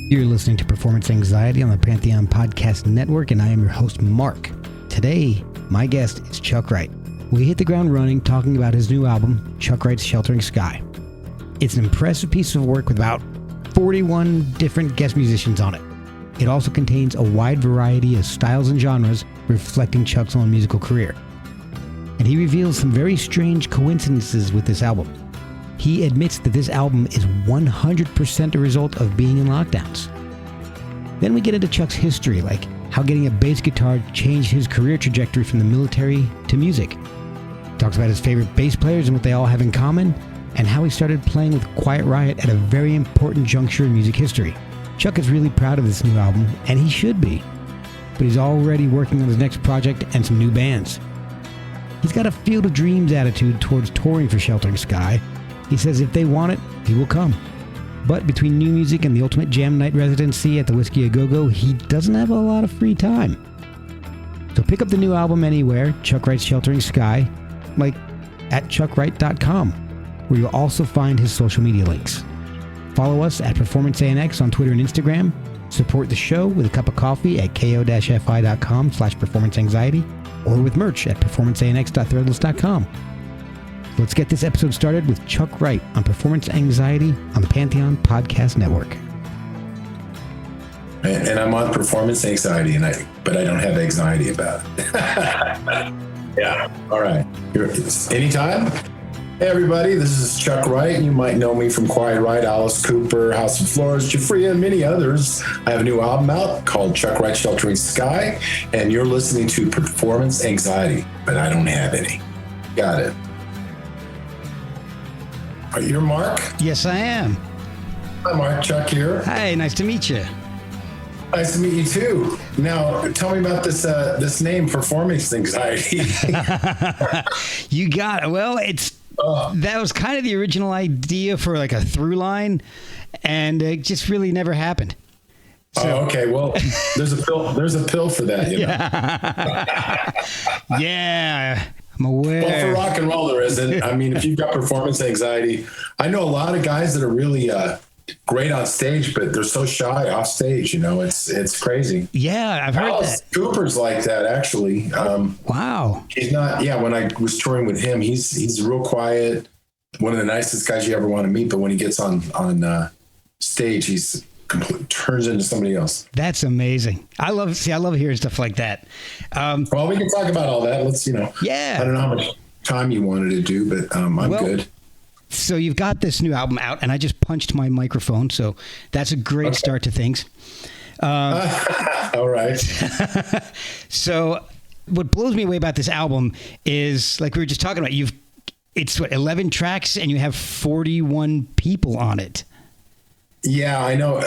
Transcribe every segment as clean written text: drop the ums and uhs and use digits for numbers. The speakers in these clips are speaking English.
You're listening to Performance Anxiety on the Pantheon Podcast Network, and I am your host, Mark. Today, my guest is Chuck Wright. We hit the ground running talking about his new album, Chuck Wright's Sheltering Sky. It's an impressive piece of work with about 41 different guest musicians on it. It also contains a wide variety of styles and genres reflecting Chuck's own musical career. And he reveals some very strange coincidences with this album. He admits that this album is 100% a result of being in lockdowns. Then we get into Chuck's history, like how getting a bass guitar changed his career trajectory from the military to music. He talks about his favorite bass players and what they all have in common, and how he started playing with Quiet Riot at a very important juncture in music history. Chuck is really proud of this new album, and he should be. But he's already working on his next project and some new bands. He's got a Field of Dreams attitude towards touring for Sheltering Sky. He says if they want it, he will come. But between new music and the Ultimate Jam Night residency at the Whiskey A Go-Go, he doesn't have a lot of free time. So pick up the new album anywhere, Chuck Wright's Sheltering Sky, like at chuckwright.com, where you'll also find his social media links. Follow us at PerformanceANX on Twitter and Instagram. Support the show with a cup of coffee at ko-fi.com/performanceanxiety or with merch at performanceanx.threadless.com. Let's get this episode started with Chuck Wright on Performance Anxiety on the Pantheon Podcast Network. And I'm on Performance Anxiety, but I don't have anxiety about it. Yeah. All right. Anytime. Hey, everybody. This is Chuck Wright. You might know me from Quiet Riot, Alice Cooper, House of Flores, Jafria, and many others. I have a new album out called Chuck Wright's Sheltering Sky, and you're listening to Performance Anxiety, but I don't have any. Got it. You're Mark? Yes, I am. Hi, Mark. Chuck here. Hi, nice to meet you. Nice to meet you too. Now, tell me about this name, Performance Anxiety. You got it. Well, that was kind of the original idea for like a through line, and it just really never happened. So, okay. Well, there's a pill for that. You know? Yeah. I'm aware. Well, for rock and roll, there isn't. I mean, if you've got performance anxiety, I know a lot of guys that are really great on stage, but they're so shy off stage. You know, it's crazy. Yeah, I've heard Alice that. Cooper's like that, actually. Wow. He's not. Yeah, when I was touring with him, he's real quiet. One of the nicest guys you ever want to meet. But when he gets on stage, he's turns into somebody else. That's amazing. I love hearing stuff like that. Well, we can talk about all that. Let's, yeah. I don't know how much time you wanted to do, but I'm good. So you've got this new album out, and I just punched my microphone, so that's a great start to things. All right. So what blows me away about this album is, like we were just talking about, it's 11 tracks, and you have 41 people on it. Yeah, I know.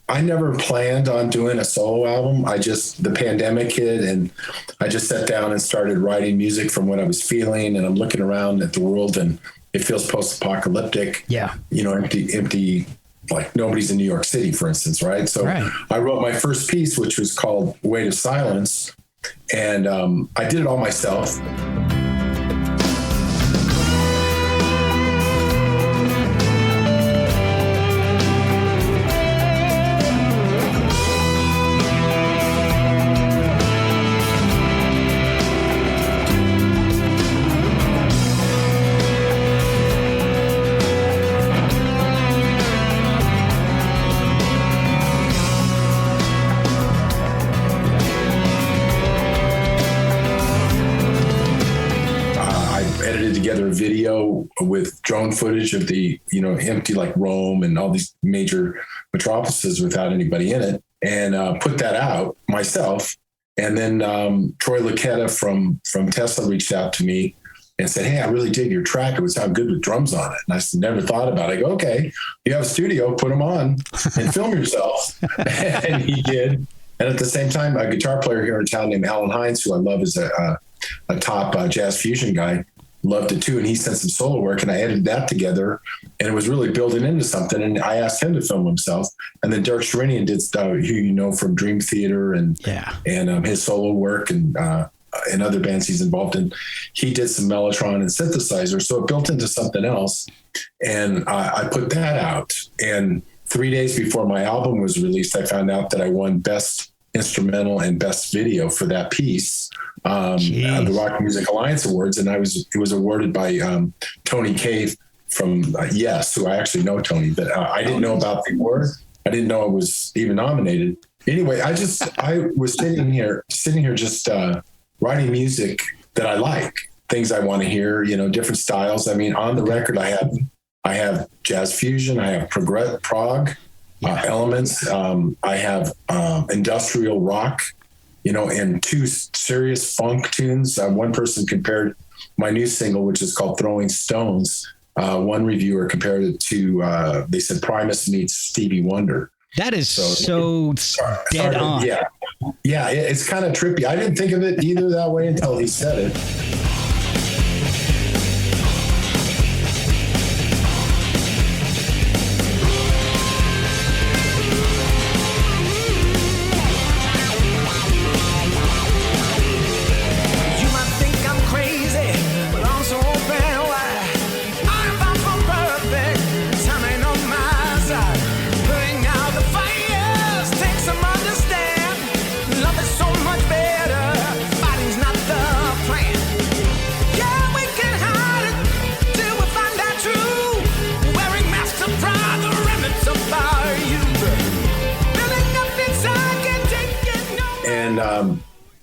I never planned on doing a solo album. The pandemic hit, and I just sat down and started writing music from what I was feeling. And I'm looking around at the world, and it feels post-apocalyptic. Yeah. Empty, like nobody's in New York City, for instance, right? So right. I wrote my first piece, which was called Weight of Silence. And I did it all myself. Together a video with drone footage of the, empty like Rome and all these major metropolises without anybody in it, and put that out myself. And then Troy Lucetta from Tesla reached out to me and said, "Hey, I really dig your track. It would sound good with drums on it." And I never thought about it. I go, "Okay, you have a studio, put them on and film yourself." And he did. And at the same time, a guitar player here in town named Alan Hines, who I love is a top jazz fusion guy, loved it too, and he sent some solo work, and I edited that together, and it was really building into something. And I asked him to film himself, and then Derek Sherinian did stuff, who you know from Dream Theater and his solo work and other bands he's involved in. He did some Mellotron and synthesizer, so it built into something else, and I put that out. And 3 days before my album was released, I found out that I won Best Instrumental and Best Video for that piece, the Rock Music Alliance Awards, and it was awarded by Tony Cave from Yes, who I actually know Tony, but I didn't know about the award. I didn't know it was even nominated. Anyway, I was sitting here just writing music that I like, things I want to hear, different styles. I mean, on the record, I have jazz fusion, I have prog elements, I have industrial rock, and two serious funk tunes. One person compared my new single, which is called Throwing Stones. One reviewer compared it to, they said Primus meets Stevie Wonder. That is so dead on. Yeah, it's kind of trippy. I didn't think of it either that way until he said it.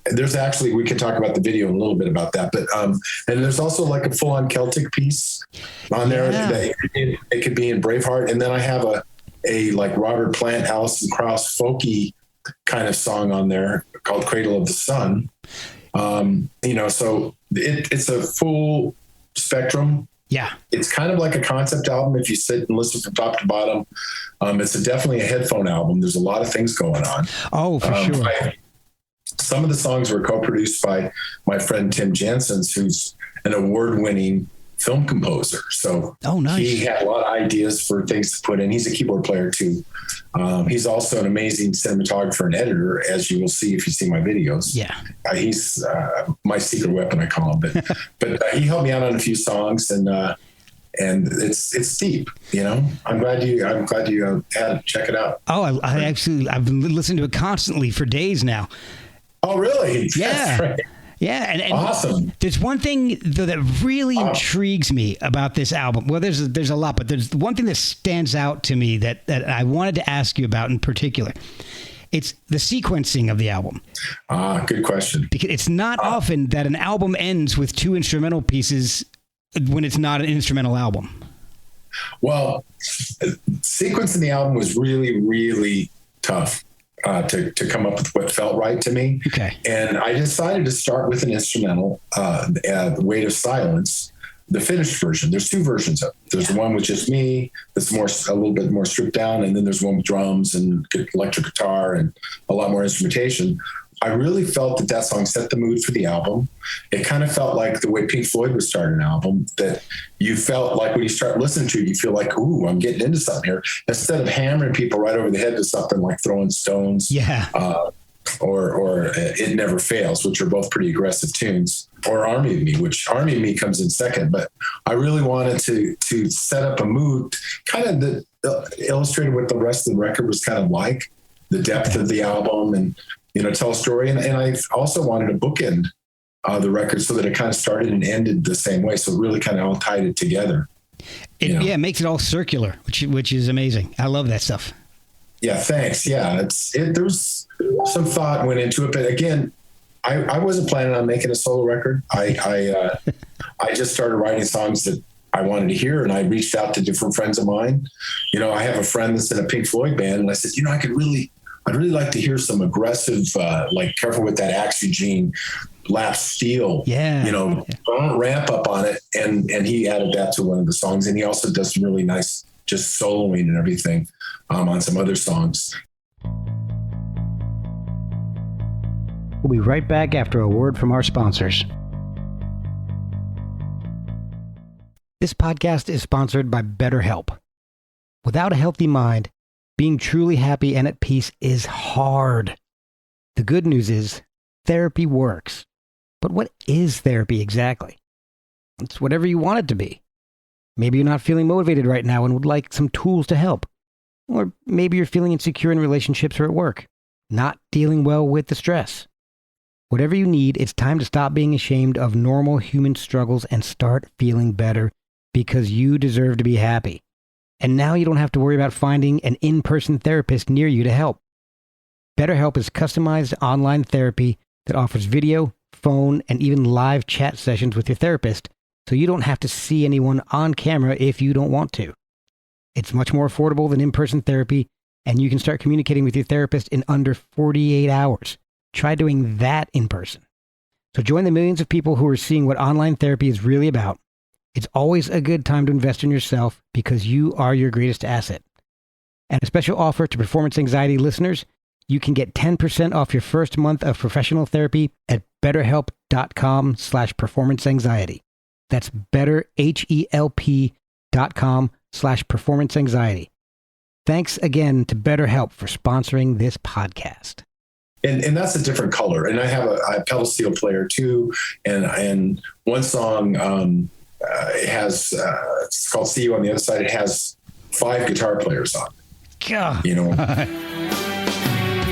There's actually, we can talk about the video in a little bit about that, but and there's also like a full-on Celtic piece on there that it could be in Braveheart, and then I have a like Robert Plant, Alison Krauss folky kind of song on there called Cradle of the Sun. So it's a full spectrum. Yeah, it's kind of like a concept album if you sit and listen from top to bottom. It's definitely a headphone album. There's a lot of things going on. Oh, for sure. Some of the songs were co-produced by my friend Tim Janssens, who's an award-winning film composer. So nice. He had a lot of ideas for things to put in. He's a keyboard player too. He's also an amazing cinematographer and editor, as you will see if you see my videos. Yeah, he's my secret weapon, I call him. But he helped me out on a few songs, and it's deep. I'm glad you had to check it out. Oh, I've been listening to it constantly for days now. Oh, really? Yeah. That's right. Yeah. And awesome. There's one thing though that really intrigues me about this album. Well, there's a lot, but there's one thing that stands out to me that I wanted to ask you about in particular. It's the sequencing of the album. Good question. Because it's not often that an album ends with two instrumental pieces when it's not an instrumental album. Well, sequencing the album was really, really tough. To come up with what felt right to me. Okay. And I decided to start with an instrumental, The Weight of Silence, the finished version. There's two versions of it. There's one with just me that's a little bit more stripped down. And then there's one with drums and electric guitar and a lot more instrumentation. I really felt that song set the mood for the album. It kind of felt like the way Pink Floyd would start an album, that you felt like when you start listening to it, you feel like, ooh, I'm getting into something here. Instead of hammering people right over the head with something like Throwing Stones or It Never Fails, which are both pretty aggressive tunes, or Army of Me, which Army of Me comes in second. But I really wanted to set up a mood kind of that illustrated what the rest of the record was kind of like, the depth of the album and, tell a story. And I also wanted to bookend the record so that it kind of started and ended the same way. So it really kind of all tied it together. It makes it all circular, which is amazing. I love that stuff. Yeah, thanks. Yeah, there was some thought went into it. But again, I wasn't planning on making a solo record. I just started writing songs that I wanted to hear, and I reached out to different friends of mine. I have a friend that's in a Pink Floyd band, and I said, I'd really like to hear some aggressive, like Careful with That Axe Eugene, lap steel, don't ramp up on it. And he added that to one of the songs. And he also does some really nice, just soloing and everything on some other songs. We'll be right back after a word from our sponsors. This podcast is sponsored by BetterHelp. Without a healthy mind, being truly happy and at peace is hard. The good news is therapy works. But what is therapy exactly? It's whatever you want it to be. Maybe you're not feeling motivated right now and would like some tools to help. Or maybe you're feeling insecure in relationships or at work, not dealing well with the stress. Whatever you need, it's time to stop being ashamed of normal human struggles and start feeling better because you deserve to be happy. And now you don't have to worry about finding an in-person therapist near you to help. BetterHelp is customized online therapy that offers video, phone, and even live chat sessions with your therapist, so you don't have to see anyone on camera if you don't want to. It's much more affordable than in-person therapy, and you can start communicating with your therapist in under 48 hours. Try doing that in person. So join the millions of people who are seeing what online therapy is really about. It's always a good time to invest in yourself because you are your greatest asset. And a special offer to Performance Anxiety listeners, you can get 10% off your first month of professional therapy at betterhelp.com/performanceanxiety. That's betterhelp.com/performanceanxiety. Thanks again to BetterHelp for sponsoring this podcast. And that's a different color. And I have a pedal steel player too. And one song it has, it's called See You on the Other Side. It has 5 guitar players on. God. You know.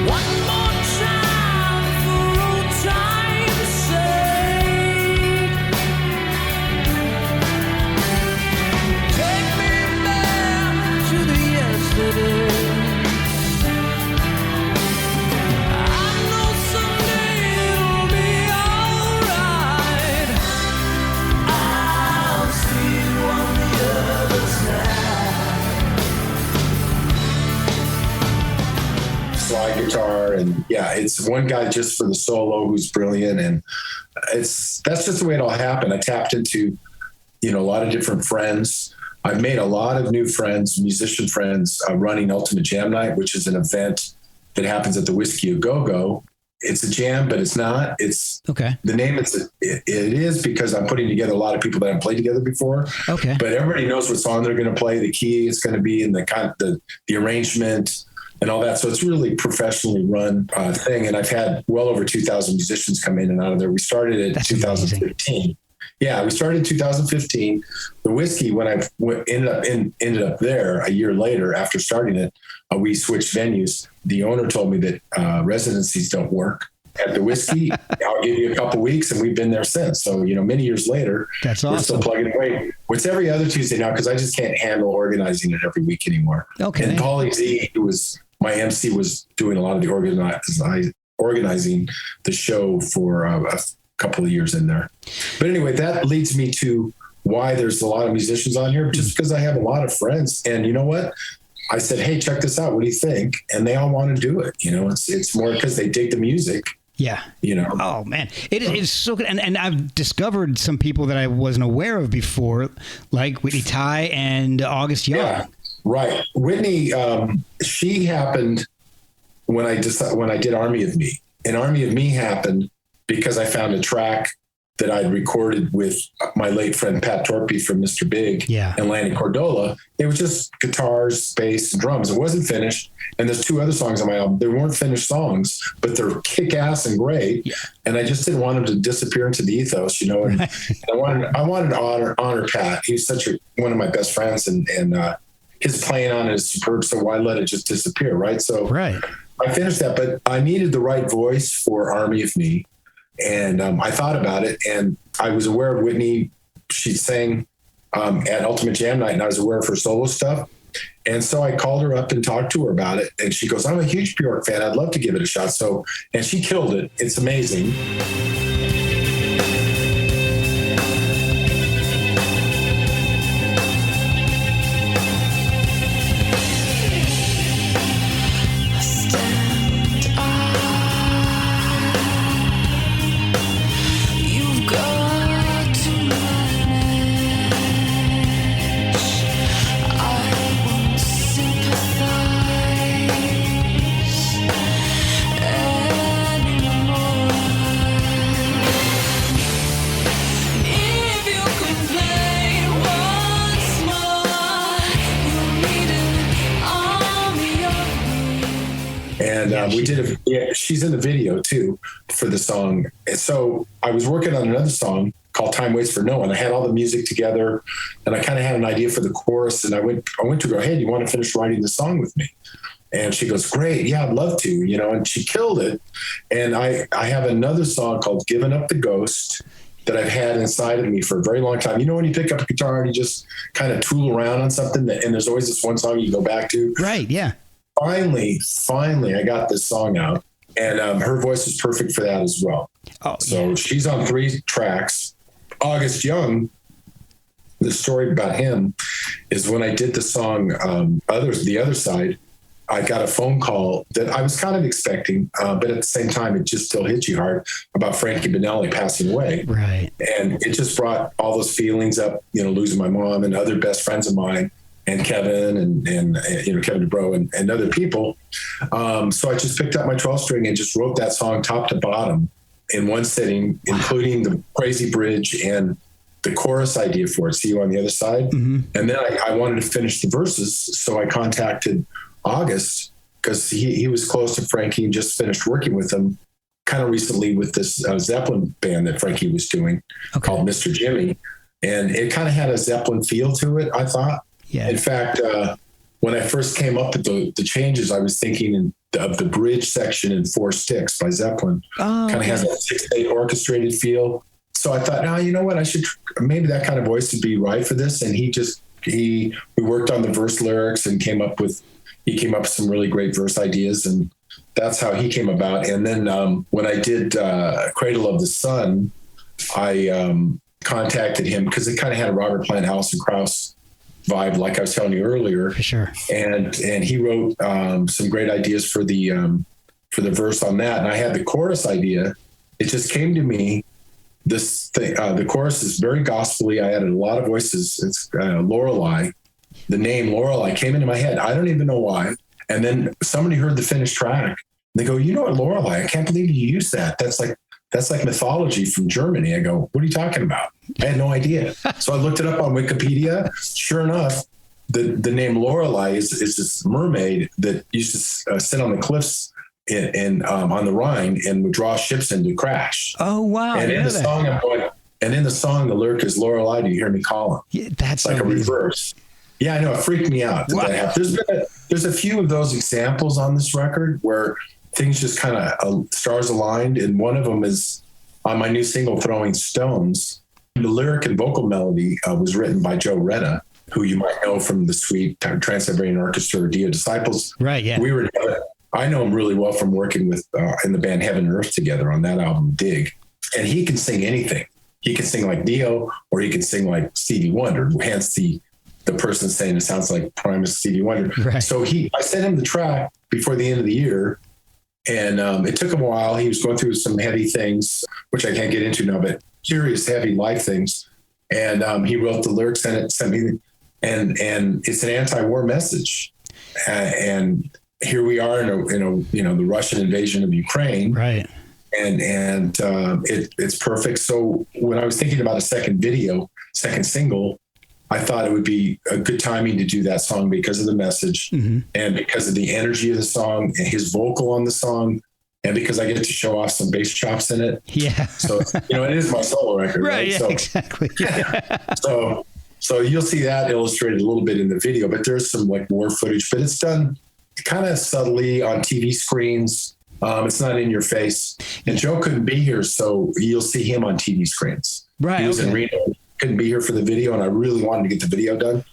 One more time for old time's sake. Take me back to the yesterday. I know someday it'll be alright. I'll see you on the other side. Slide guitar, and yeah, it's one guy just for the solo who's brilliant, and that's just the way it all happened. I tapped into, a lot of different friends. I've made a lot of new friends, musician friends, running Ultimate Jam Night, which is an event that happens at the Whiskey A Go Go. It's a jam, but it's not. It's Okay. The name it is because I'm putting together a lot of people that haven't played together before. Okay. But everybody knows what song they're going to play, the key it's going to be, and the arrangement and all that. So it's really professionally run thing. And I've had well over 2,000 musicians come in and out of there. We started in 2015. Amazing. Yeah, we started in 2015. The Whiskey, when I ended up there a year later after starting it, we switched venues. The owner told me that residencies don't work at the Whiskey. I'll give you a couple weeks, and we've been there since. So, many years later, that's awesome. We're still plugging away. It's every other Tuesday now because I just can't handle organizing it every week anymore. Okay. And Paulie Z, who was my MC, was doing a lot of the organizing the show for a couple of years in there. But anyway, that leads me to why there's a lot of musicians on here, just because I have a lot of friends. And you know what? I said, hey, check this out. What do you think? And they all want to do it. It's more because they dig the music. Yeah. Oh, man. It is so good. And I've discovered some people that I wasn't aware of before, like Whitney Ty and August Young. Yeah, right. Whitney, she happened when I did Army of Me. And Army of Me happened because I found a track that I'd recorded with my late friend Pat Torpy from Mr. Big and Lanny Cordola. It was just guitars, bass, and drums. It wasn't finished. And there's 2 other songs on my album. They weren't finished songs, but they're kick-ass and great. Yeah. And I just didn't want them to disappear into the ethos, And I wanted to honor Pat. He was one of my best friends, and his playing on it is superb. So why let it just disappear, right? So I finished that, but I needed the right voice for Army of Me. And I thought about it, and I was aware of Whitney. She sang at Ultimate Jam Night, and I was aware of her solo stuff. And so I called her up and talked to her about it. And she goes, I'm a huge Bjork fan. I'd love to give it a shot. And she killed it. It's amazing. She's in the video too for the song. And so I was working on another song called Time Waits for No One. I had all the music together, and I kind of had an idea for the chorus, and I went to her, hey, do you want to finish writing the song with me? And she goes, great, yeah, I'd love to, and she killed it. And I have another song called Giving Up the Ghost that I've had inside of me for a very long time. When you pick up a guitar and you just kind of tool around on something, and there's always this one song you go back to. Right, yeah. Finally, I got this song out, and her voice is perfect for that as well. Oh, so yeah. She's on 3 tracks. August Young, the story about him is when I did the song The Other Side, I got a phone call that I was kind of expecting, but at the same time, it just still hit you hard about Frankie Benelli passing away. Right. And it just brought all those feelings up, losing my mom and other best friends of mine, and Kevin and Kevin DuBrow and other people. So I just picked up my 12-string and just wrote that song top to bottom in one sitting, including the crazy bridge and the chorus idea for it. See You on the Other Side. Mm-hmm. And then I wanted to finish the verses. So I contacted August because he was close to Frankie and just finished working with him kind of recently with this Zeppelin band that Frankie was doing called Mr. Jimmy. And it kind of had a Zeppelin feel to it, I thought. Yeah. In fact, when I first came up with the changes, I was thinking of the bridge section in 4 Sticks by Zeppelin. Kind of has that 6/8 orchestrated feel. So I thought, you know what, maybe that kind of voice would be right for this. And we worked on the verse lyrics and came up with some really great verse ideas, and that's how he came about. And then when I did Cradle of the Sun, I contacted him because it kind of had a Robert Plant, Alison Krauss vibe, like I was telling you earlier. For sure. And he wrote some great ideas for the verse on that. And I had the chorus idea. It just came to me. This thing, the chorus is very gospelly. I added a lot of voices. It's Lorelei. The name Lorelei came into my head. I don't even know why. And then somebody heard the finished track. They go, you know what, Lorelei? I can't believe you used that. That's like mythology from Germany. I go, what are you talking about? I had no idea. So I looked it up on Wikipedia. Sure enough, the name Lorelei is this mermaid that used to sit on the cliffs on the Rhine and would draw ships in to crash. Oh, wow. And in the song, the lyric is Lorelei, do you hear me calling? Yeah, that's like amazing. A reverse. Yeah, I know. It freaked me out that that happened. There's a few of those examples on this record where things just kind of stars aligned. And one of them is on my new single, Throwing Stones. The lyric and vocal melody was written by Joe Retta, who you might know from the Sweet Trans-Siberian Orchestra or Dio Disciples. Right, yeah. I know him really well from working with in the band Heaven and Earth together on that album, Dig. And he can sing anything. He can sing like Dio, or he can sing like Stevie Wonder, hence the person saying it sounds like Primus Stevie Wonder. Right. So I sent him the track before the end of the year, and it took him a while. He was going through some heavy things, which I can't get into now, but serious, heavy life things. And he wrote the lyrics and it sent me, and it's an anti-war message. And here we are in the Russian invasion of Ukraine. Right. And it's perfect. So when I was thinking about a second single, I thought it would be a good timing to do that song because of the message and because of the energy of the song and his vocal on the song, and because I get to show off some bass chops in it. Yeah. So, it is my solo record. Right. Yeah, so, exactly. so you'll see that illustrated a little bit in the video, but there's some like war footage, but it's done kind of subtly on TV screens. It's not in your face. And Joe couldn't be here, so you'll see him on TV screens. Right. He was in Reno. Couldn't be here for the video, and I really wanted to get the video done.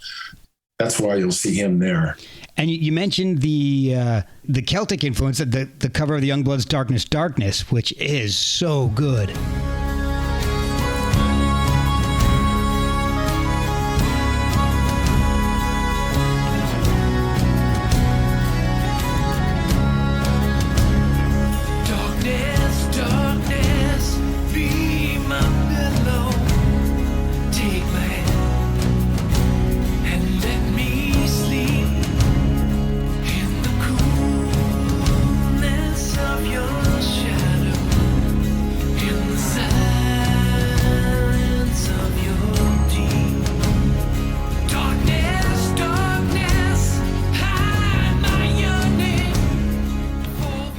That's why you'll see him there. And you mentioned the Celtic influence, the cover of the Youngbloods' Darkness, Darkness, which is so good.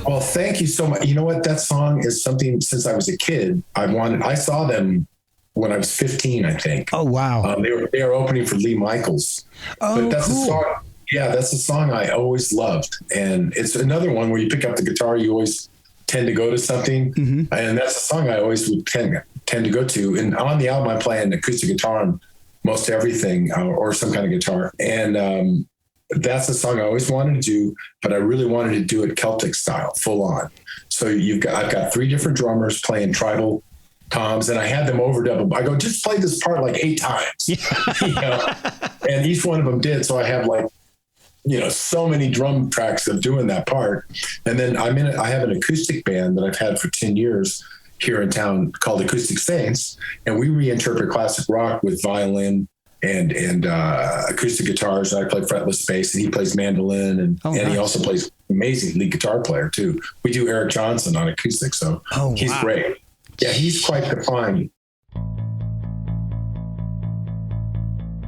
Well, thank you so much. You know what? That song is something since I was a kid. I saw them when I was 15, I think. Oh, wow. They were opening for Lee Michaels. Oh, but that's cool. a song. Yeah, that's a song I always loved. And it's another one where you pick up the guitar, you always tend to go to something. Mm-hmm. And that's a song I always would tend to go to. And on the album, I play an acoustic guitar on most everything or some kind of guitar. And that's a song I always wanted to do, but I really wanted to do it Celtic style, full on. So I've got 3 different drummers playing tribal toms, and I had them overdub. I go, just play this part like 8 times. You know? And each one of them did. So I have like, so many drum tracks of doing that part. And then I have an acoustic band that I've had for 10 years here in town called Acoustic Saints. And we reinterpret classic rock with violin and acoustic guitars. I play fretless bass and he plays mandolin and he also plays amazing lead guitar player too. We do Eric Johnson on acoustic. So he's great. Yeah, he's quite defined.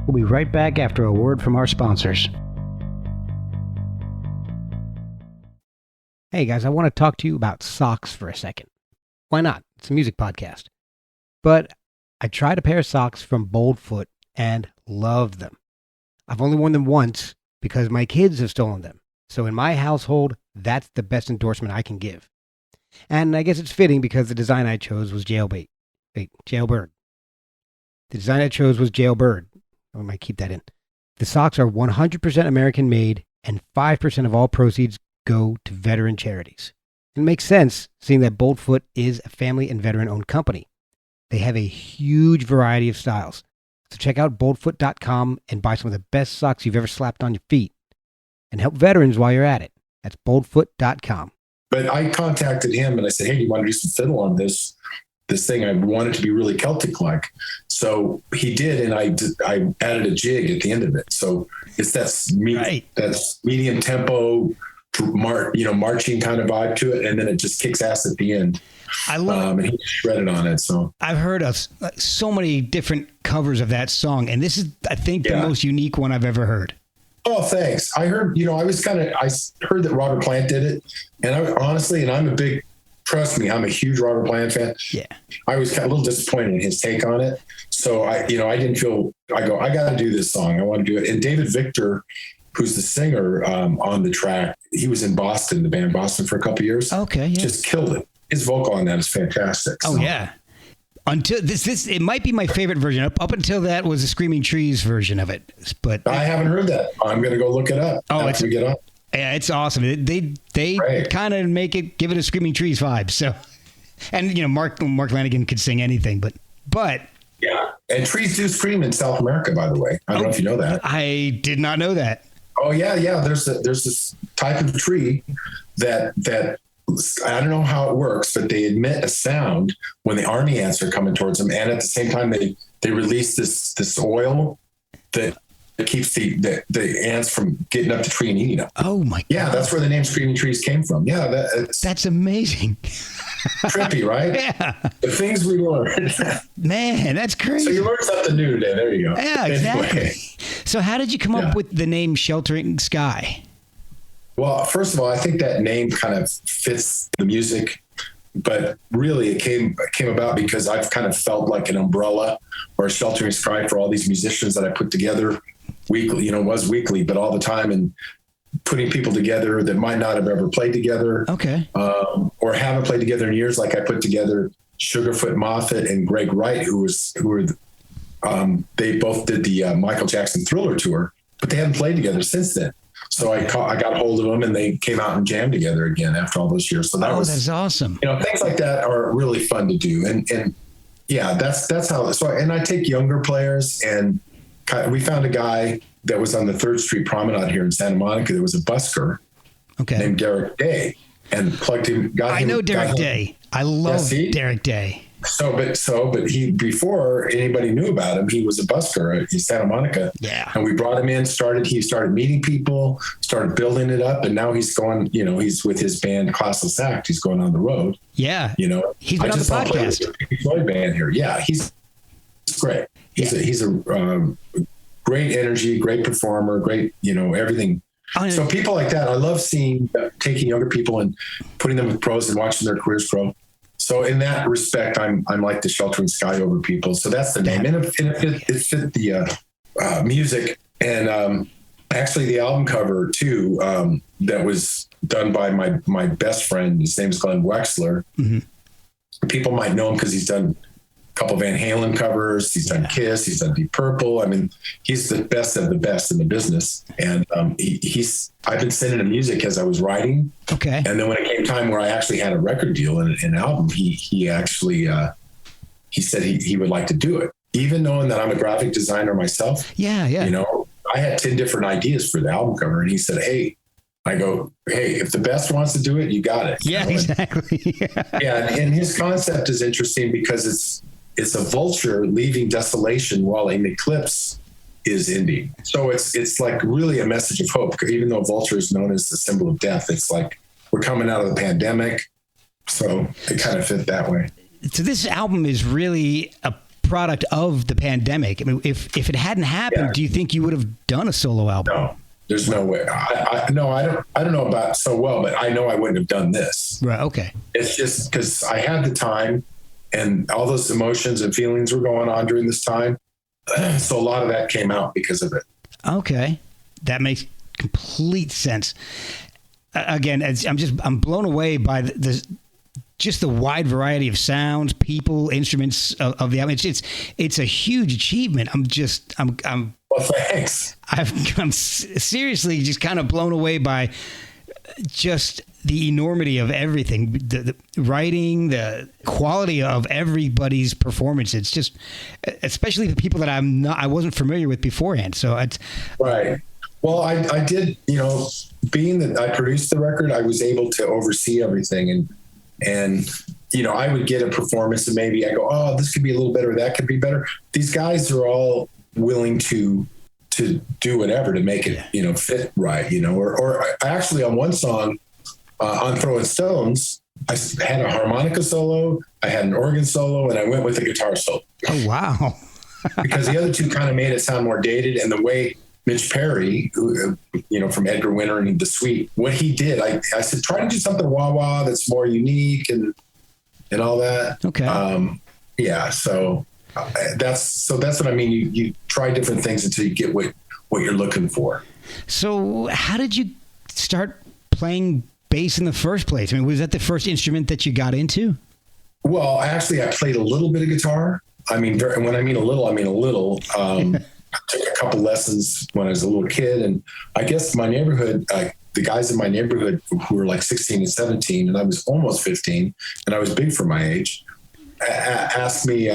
We'll be right back after a word from our sponsors. Hey guys, I want to talk to you about socks for a second. Why not? It's a music podcast. But I tried a pair of socks from Boldfoot and loved them. I've only worn them once because my kids have stolen them. So in my household, that's the best endorsement I can give. And I guess it's fitting because the design I chose was Jailbird. The design I chose was Jailbird. I might keep that in. The socks are 100% American made and 5% of all proceeds go to veteran charities. It makes sense, seeing that Boldfoot is a family and veteran-owned company. They have a huge variety of styles. So check out boldfoot.com and buy some of the best socks you've ever slapped on your feet. And help veterans while you're at it. That's boldfoot.com. But I contacted him and I said, hey, do you want to do some fiddle on this thing? I want it to be really Celtic-like. So he did, and I added a jig at the end of it. So it's that's medium tempo, marching kind of vibe to it, and then it just kicks ass at the end. I love and he shredded on it. So I've heard of so many different covers of that song, and this is, I think, the most unique one I've ever heard. Oh, thanks. I heard, I heard that Robert Plant did it, and trust me, I'm a huge Robert Plant fan. Yeah. I was kind of a little disappointed in his take on it. So I didn't feel, I got to do this song. I want to do it. And David Victor, who's the singer on the track, he was in Boston, the band Boston, for a couple of years. Okay. Yeah. Just killed it. His vocal on that is fantastic. So. Oh yeah. Until this, it might be my favorite version. Up until that was the Screaming Trees version of it. But I haven't heard that. I'm going to go look it up. Oh, after we get up. Yeah, it's awesome. They kind of give it a Screaming Trees vibe. So, and Mark Lanigan could sing anything, but yeah. And trees do scream in South America, by the way. I don't know if you know that. I did not know that. Oh yeah. There's this type of tree that I don't know how it works, but they emit a sound when the army ants are coming towards them, and at the same time they release this oil that keeps the ants from getting up the tree and eating them. Oh my God. Yeah, that's where the name Screaming Trees came from. Yeah, that's amazing. Trippy, right? Yeah. The things we learned. Man, that's crazy. So you learned something new today. There you go. Yeah, exactly. Anyway. So how did you come up with the name Sheltering Sky? Well, first of all, I think that name kind of fits the music, but really it came about because I've kind of felt like an umbrella or a sheltering sky for all these musicians that I put together weekly, was weekly, but all the time, and putting people together that might not have ever played together. Okay. Or haven't played together in years. Like I put together Sugarfoot Moffett and Greg Wright, they both did the Michael Jackson Thriller tour, but they hadn't played together since then. So I got hold of them and they came out and jammed together again after all those years. So that's awesome. Things like that are really fun to do. And yeah, that's how, and I take younger players, and we found a guy that was on the 3rd Street Promenade here in Santa Monica. There was a busker named Derek Day, and plugged him. I know Derek Day. I love Derek Day. But he, before anybody knew about him, he was a busker in Santa Monica. Yeah. And we brought him in, he started meeting people, started building it up. And now he's going, he's with his band Classless Act. He's going on the road. Yeah. He's been on the podcast. Floyd band here. Yeah. He's great. He's a great energy, great performer, great, everything. So people like that, I love taking younger people and putting them with pros and watching their careers grow. So in that respect, I'm like the Sheltering Sky over people. So that's the name. And it fit the music. And actually the album cover too, that was done by my best friend. His name is Glenn Wexler. Mm-hmm. People might know him because he's done a couple Van Halen covers. He's done Kiss. He's done Deep Purple. I mean, he's the best of the best in the business. And I've been sending him music as I was writing. Okay. And then when it came time where I actually had a record deal and an album, he actually he said he would like to do it, even knowing that I'm a graphic designer myself. Yeah. You know, I had 10 different ideas for the album cover, and he said, "Hey." I go, "Hey, if the best wants to do it, you got it." Yeah, exactly. Yeah, and his concept is interesting because it's a vulture leaving desolation while an eclipse is ending. So it's like really a message of hope. Even though vulture is known as the symbol of death, it's like we're coming out of the pandemic. So it kind of fit that way. So this album is really a product of the pandemic. I mean, if it hadn't happened, do you think you would have done a solo album? No. There's no way. I don't know about so well, but I know I wouldn't have done this. Right. Okay. It's just because I had the time and all those emotions and feelings were going on during this time. So a lot of that came out because of it. Okay. That makes complete sense. Again, I'm blown away by just the wide variety of sounds, people, instruments of the album. It's a huge achievement. Well, thanks. I'm seriously just kind of blown away by just the enormity of everything, the writing, the quality of everybody's performance. It's just, especially the people that I wasn't familiar with beforehand. So it's right. Well, I did, being that I produced the record, I was able to oversee everything, and I would get a performance and maybe I go, "Oh, this could be a little better, that could be better." These guys are all willing to do whatever to make it, fit right, or actually on one song, on Throwing Stones, I had a harmonica solo, I had an organ solo, and I went with a guitar solo. Oh, wow. Because the other two kind of made it sound more dated, and the way Mitch Perry, who, from Edgar Winter and The Sweet, what he did, I said, try to do something wah-wah that's more unique and all that. Okay. So that's what I mean. You try different things until you get what you're looking for. So how did you start playing bass in the first place? I mean, was that the first instrument that you got into? Well, actually, I played a little bit of guitar. I mean, when I mean a little, I mean a little. I took a couple lessons when I was a little kid, and I guess my neighborhood, the guys in my neighborhood who were like 16 and 17, and I was almost 15, and I was big for my age, asked me,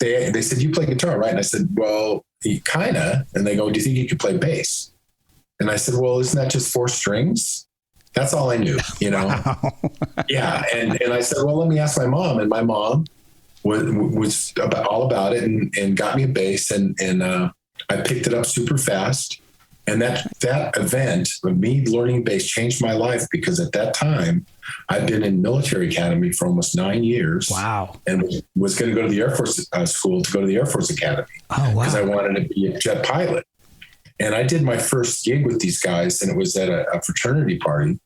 they said, "You play guitar, right?" And I said, "Well, kinda." And they go, "Do you think you could play bass?" And I said, "Well, isn't that just 4 strings?" That's all I knew, Wow. Yeah. And I said, "Well, let me ask my mom." And my mom was all about it and got me a bass, and I picked it up super fast. And that event of me learning bass changed my life, because at that time I'd been in military academy for almost 9 years. Wow. And was going to go to the Air Force school to go to the Air Force Academy. Oh, wow. Because I wanted to be a jet pilot. And I did my first gig with these guys, and it was at a fraternity party.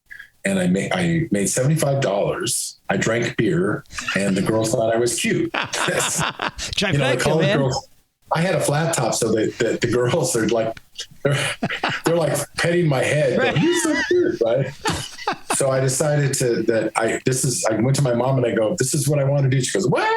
And I made $75. I drank beer, and the girls thought I was cute. Trifecta, man. Girls, I had a flat top, so the girls are like, they're like petting my head. Right. Going, "You're so cute," right? So I decided I went to my mom and I go, "This is what I want to do." She goes, "What?"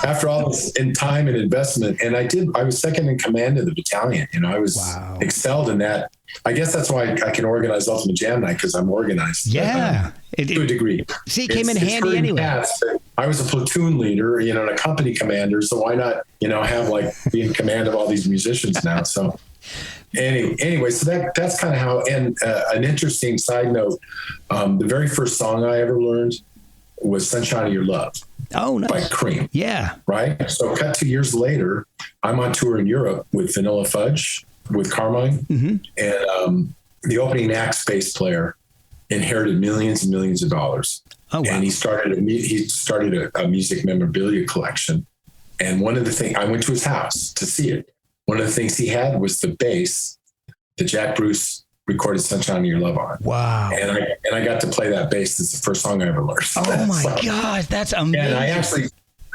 After all this in time and investment. And I was second in command of the battalion. I was excelled in that. I guess that's why I can organize Ultimate Jam Night, because I'm organized. Yeah. To a degree. See, it came in handy anyway. I was a platoon leader, and a company commander. So why not, be in command of all these musicians now? So anyway, so that's kind of how, and an interesting side note, the very first song I ever learned was Sunshine of Your Love. Oh, nice. By Cream. Yeah. Right. So cut 2 years later, I'm on tour in Europe with Vanilla Fudge, with Carmine, and the opening act bass player inherited millions and millions of dollars. Oh, wow. And he started a music memorabilia collection. And one of the things, I went to his house to see it. One of the things he had was the bass, the Jack Bruce recorded Sunshine of Your Love on. Wow. And I got to play that bass. It's the first song I ever learned. Oh my gosh, that's amazing. And I actually,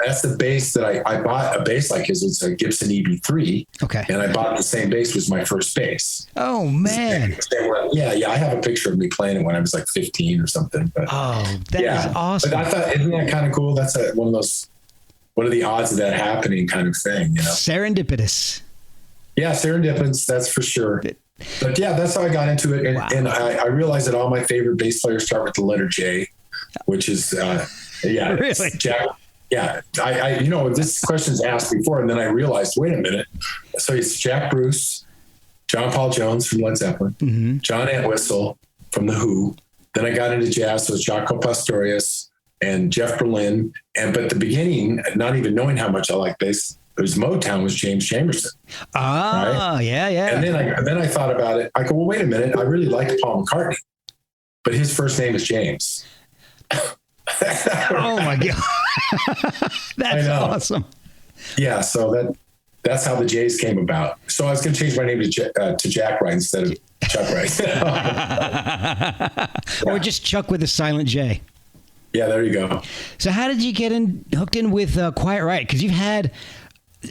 that's the bass that I bought a bass like his. It's a Gibson EB3. Okay. And I bought the same bass was my first bass. Oh man. Yeah. I have a picture of me playing it when I was like 15 or something. But that is awesome. But I thought, isn't that kind of cool? That's one of those, what are the odds of that happening kind of thing, you know? Serendipitous. Yeah, serendipitous, that's for sure. But yeah, that's how I got into it. And, Wow. and I realized that all my favorite bass players start with the letter J, which is, Really? Jack. Yeah. I this question's asked before, and then I realized, wait a minute. So it's Jack Bruce, John Paul Jones from Led Zeppelin, Mm-hmm. John Entwistle from The Who. Then I got into jazz, so it's Jaco Pastorius and Jeff Berlin. But the beginning, not even knowing how much I like bass, it was Motown was James Jamerson. Ah, right? yeah. And then I thought about it. I go, well, wait a minute. I really like Paul McCartney, but his first name is James. Oh my God. That's awesome. Yeah. So that's how the J's came about. So I was going to change my name to Jack Wright instead of Chuck Wright. Or just Chuck with a silent J. Yeah, there you go. So how did you get hooked in with Quiet Riot? Because you've had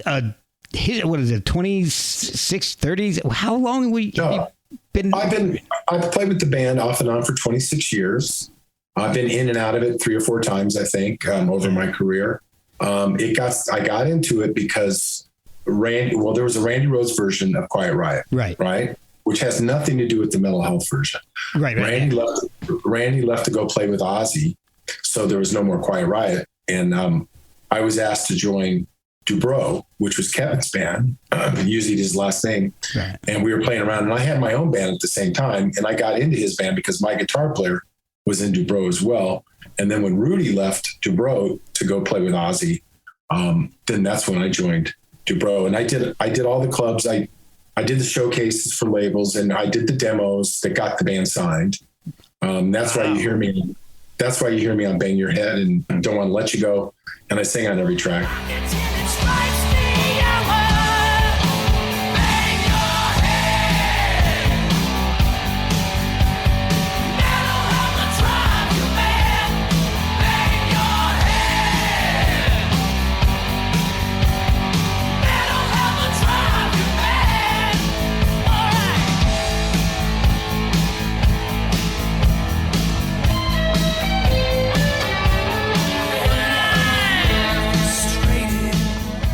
what is it, 26, 30s? How long have you been? I've played with the band off and on for 26 years. I've been in and out of it 3 or 4 times, I think, over my career. I got into it because there was a Randy Rhoads version of Quiet Riot, right? Which has nothing to do with the mental health version. Right. Randy left to go play with Ozzy, so there was no more Quiet Riot, and I was asked to join Dubrow, which was Kevin's band, using his last name. Right. And we were playing around, and I had my own band at the same time. And I got into his band because my guitar player was in Dubrow as well. And then when Rudy left Dubrow to go play with Ozzy, then that's when I joined Dubrow. And I did all the clubs. I did the showcases for labels, and I did the demos that got the band signed. That's why you hear me. That's why you hear me on Bang Your Head and Don't Want to Let You Go. And I sing on every track.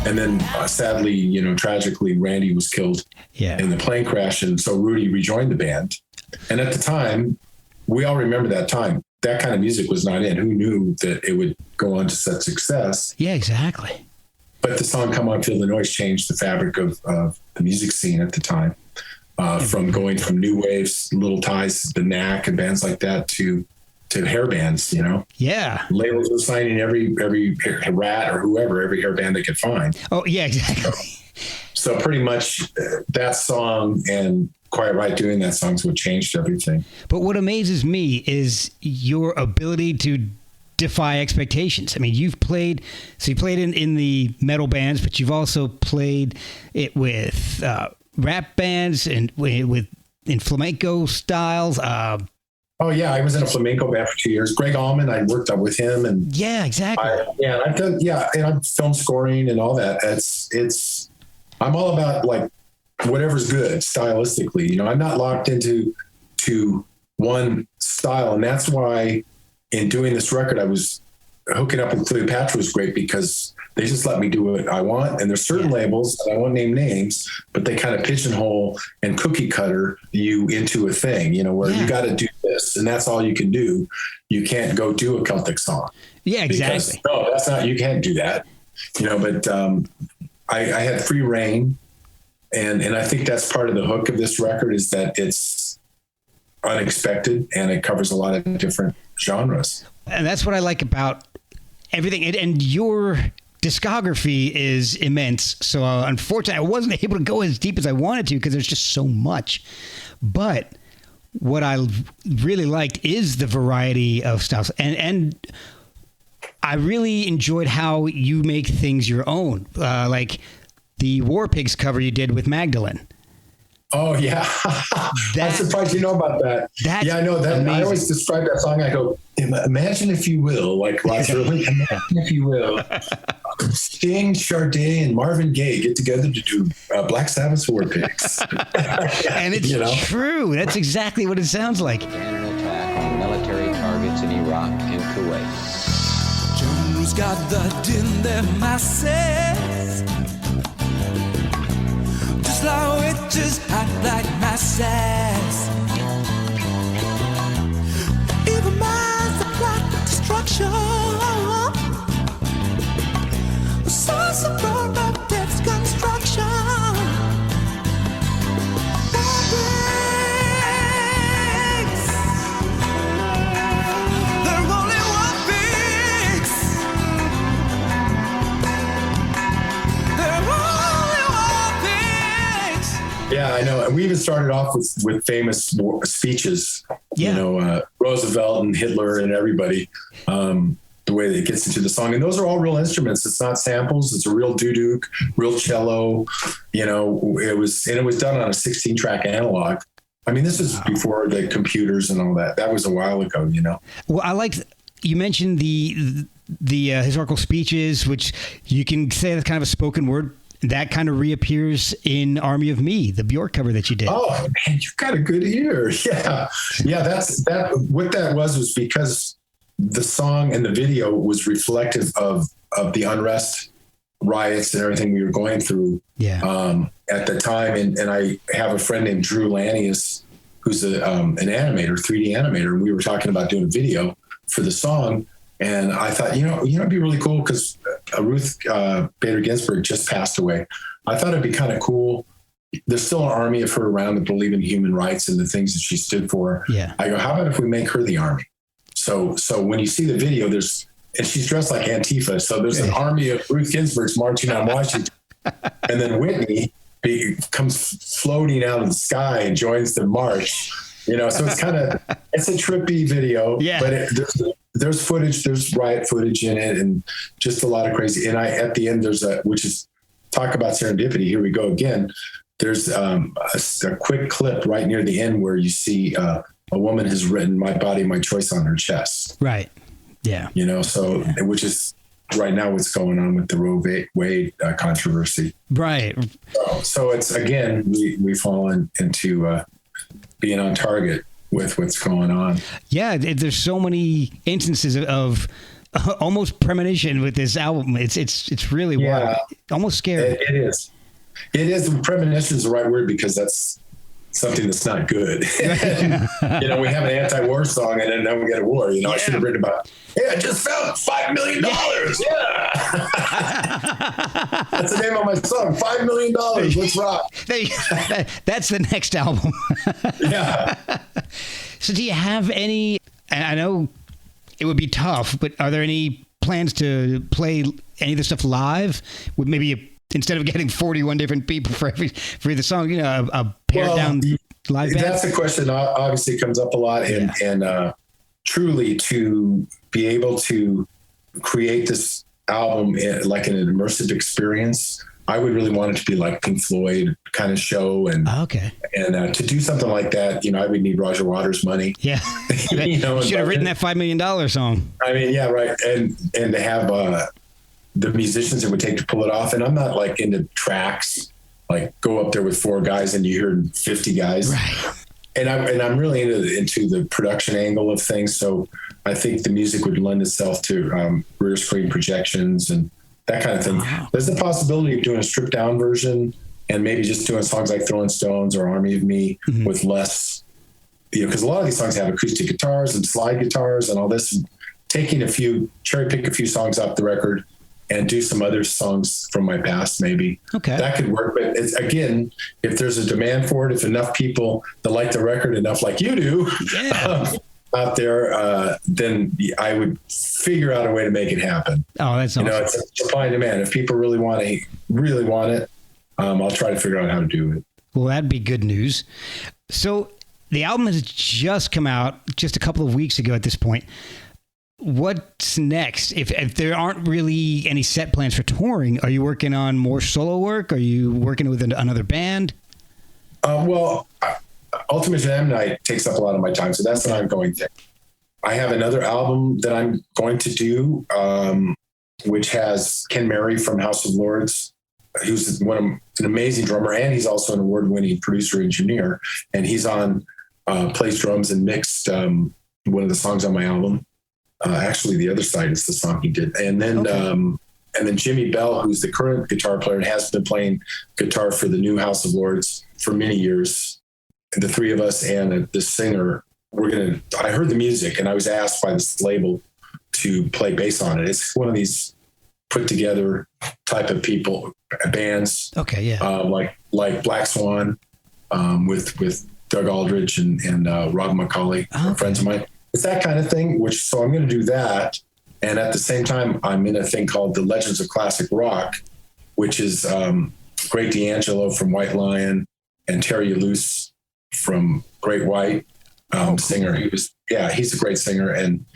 And then sadly, tragically, Randy was killed in the plane crash. And so Rudy rejoined the band. And at the time, we all remember that time. That kind of music was not in. Who knew that it would go on to such success? Yeah, exactly. But the song Come On, Feel the Noise changed the fabric of the music scene at the time. From going from new waves, Little Ties, the Knack, and bands like that to hair bands, Yeah. Labels were signing every Rat or whoever, every hair band they could find. Oh, yeah, exactly. So pretty much that song and Quiet Riot doing that song is what changed everything. But what amazes me is your ability to defy expectations. I mean, you played in the metal bands, but you've also played it with rap bands and in flamenco styles. Oh yeah, I was in a flamenco band for 2 years. Greg Allman, I worked up with him, and yeah, exactly. I've done and I'm film scoring and all that. I'm all about like whatever's good stylistically. I'm not locked into one style, and that's why in doing this record, I was hooking up with Cleopatra was great because they just let me do what I want. And there's certain labels, I won't name names, but they kind of pigeonhole and cookie cutter you into a thing, where you got to do this and that's all you can do. You can't go do a Celtic song. Yeah, exactly. No, that's not, you can't do that, but I had free reign. And I think that's part of the hook of this record is that it's unexpected and it covers a lot of different genres. And that's what I like about everything. And your discography is immense. So unfortunately, I wasn't able to go as deep as I wanted to because there's just so much. But what I really liked is the variety of styles. And I really enjoyed how you make things your own. Like the War Pigs cover you did with Magdalene. Oh yeah, I'm surprised you know about that. Yeah, I know that. Amazing. I always describe that song. I go, imagine if you will, like Ross Early, imagine if you will, Sting, Sade, and Marvin Gaye get together to do Black Sabbath War Pigs. And it's true. That's exactly what it sounds like. Began an attack on military targets in Iraq and Kuwait. Generals gathered in their masses, just like witches act like masses. Evil minds that plot destruction, the source of corrupt death's construction. Yeah, I know. And we even started off with famous speeches, Roosevelt and Hitler and everybody, the way that it gets into the song. And those are all real instruments. It's not samples. It's a real duduk, real cello. It was done on a 16-track analog. I mean, this is before the computers and all that. That was a while ago, Well, I like, you mentioned the historical speeches, which you can say that's kind of a spoken word. That kind of reappears in Army of Me, the Bjork cover that you did. Oh man, you've got a good ear. Yeah. That's what that was because the song and the video was reflective of the unrest, riots, and everything we were going through. At the time, and I have a friend named Drew Lanius, who's an animator, 3D animator, and we were talking about doing a video for the song. And I thought, it'd be really cool because Ruth Bader Ginsburg just passed away. I thought it'd be kind of cool. There's still an army of her around that believe in human rights and the things that she stood for. Yeah. I go, how about if we make her the army? So when you see the video, and she's dressed like Antifa. So there's an army of Ruth Ginsburg's marching on Washington. And then Whitney comes floating out of the sky and joins the march. So it's a trippy video, but there's footage, there's riot footage in it and just a lot of crazy. And at the end, which is talk about serendipity. Here we go again. There's a quick clip right near the end where you see a woman has written "My Body, My Choice" on her chest. Right. Yeah. Which is right now what's going on with the Roe Wade controversy. Right. So it's, again, we fall into being on target with what's going on. Yeah, there's so many instances of almost premonition with this album. It's really wild. Almost scary. It is. Premonition is the right word because that's something that's not good. We have an anti-war song and then we get a war. I should have written about, I just found $5 million. Yeah. That's the name of my song. $5 million. Let's rock. That's the next album. Yeah. So do you have any, and I know it would be tough, but are there any plans to play any of the stuff live with maybe instead of getting 41 different people for the song, a pared down live band? That's the question that obviously comes up a lot. And truly to be able to create this album like an immersive experience, I would really want it to be like Pink Floyd kind of show. And to do something like that, I would need Roger Waters' money. Yeah. You should have written that $5 million song. I mean, yeah, right. And to have the musicians it would take to pull it off. And I'm not like into tracks, like go up there with 4 guys and you hear 50 guys. Right. And I'm really into the production angle of things. So I think the music would lend itself to rear screen projections and that kind of thing. Wow. There's the possibility of doing a stripped down version and maybe just doing songs like Throwing Stones or Army of Me with less, because a lot of these songs have acoustic guitars and slide guitars and all this. Taking cherry pick a few songs off the record and do some other songs from my past, maybe. Okay. That could work. But again, if there's a demand for it, if enough people that like the record enough like you do out there, then I would figure out a way to make it happen. Oh, that's awesome. It's a supply and demand. If people really want it, I'll try to figure out how to do it. Well, that'd be good news. So the album has just come out just a couple of weeks ago at this point. What's next? If there aren't really any set plans for touring, are you working on more solo work? Are you working with another band? Ultimate Jam Night takes up a lot of my time, so that's an ongoing thing. I have another album that I'm going to do, which has Ken Mary from House of Lords, who's an amazing drummer, and he's also an award-winning producer engineer, and he's plays drums and mixed one of the songs on my album. Actually, the other side is the song he did, and then Jimmy Bell, who's the current guitar player and has been playing guitar for the new House of Lords for many years. The three of us and the singer, I heard the music and I was asked by this label to play bass on it. It's one of these put together type of people, bands. Okay, yeah. Like Black Swan, with Doug Aldrich and Rob McCauley, friends of mine. It's that kind of thing, so I'm going to do that. And at the same time, I'm in a thing called the Legends of Classic Rock, which is Greg D'Angelo from White Lion and Terry Luce from Great White, singer. He's a great singer. And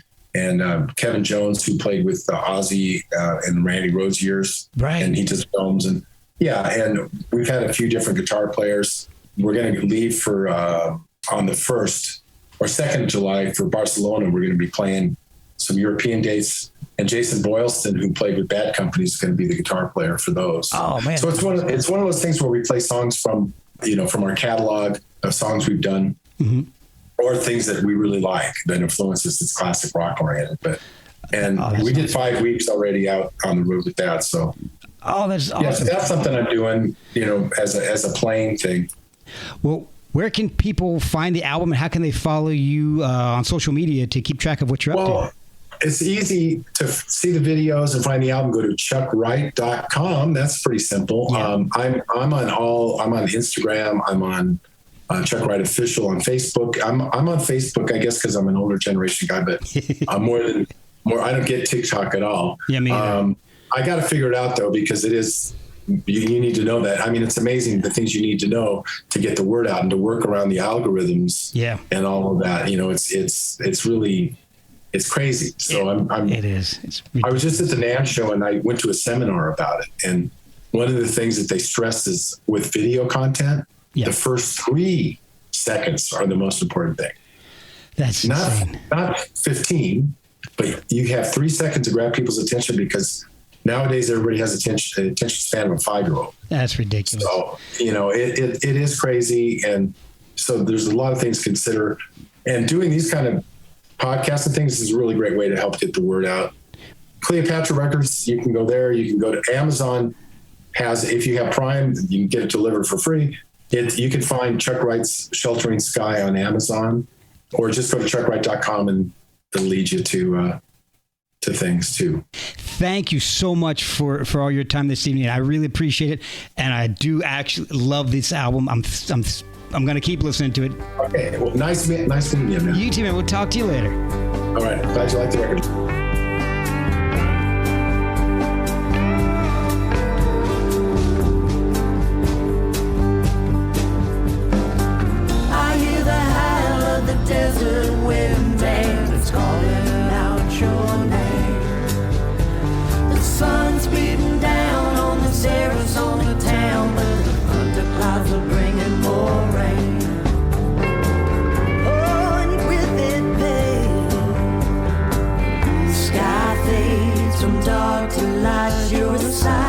Kevin Jones, who played with Ozzy in Randy Rhoads years. Right. And he does films. And we've had a few different guitar players. We're going to leave for on the 1st or 2nd of July for Barcelona. We're going to be playing some European dates, and Jason Boylston, who played with Bad Company, is going to be the guitar player for those. Oh man! So it's one of those things where we play songs from our catalog of songs we've done, or things that we really like that influences this classic rock oriented. We did 5 weeks already out on the road with that. So that's awesome. Yeah, so that's something I'm doing, as a playing thing. Well, where can people find the album, and how can they follow you on social media to keep track of what you're up to? It's easy to see the videos and find the album. Go to chuckwright.com. That's pretty simple. Yeah. I'm on Instagram. I'm on Chuck Wright Official on Facebook. I'm on Facebook, I guess, because I'm an older generation guy, but I don't get TikTok at all. Yeah, me either. I got to figure it out though, because it is. You need to know that. I mean, it's amazing the things you need to know to get the word out and to work around the algorithms. Yeah. And all of that. It's really. It's crazy. So it is. I was just at the NAMM show and I went to a seminar about it. And one of the things that they stress is with video content, the first 3 seconds are the most important thing. That's insane. Not 15, but you have 3 seconds to grab people's attention, because nowadays everybody has attention span of a 5-year-old. That's ridiculous. So, it is crazy. And so there's a lot of things to consider, and doing these kind of podcasts and things is a really great way to help get the word out. Cleopatra Records, you can go there. You can go to Amazon. If you have Prime, you can get it delivered for free. You can find Chuck Wright's Sheltering Sky on Amazon, or just go to chuckwright.com and it'll lead you to things too. Thank you so much for all your time this evening. I really appreciate it, and I do actually love this album. I'm going to keep listening to it. Okay. Well, nice meeting you, man. You too, man. We'll talk to you later. All right. Glad you like the record. I hear the howl of the desert wind that's calling out your name. The sun's beating down on this Arizona town, but the thunder clouds are bringing more rain. Oh, and with it, babe, the sky fades from dark to light. You're the side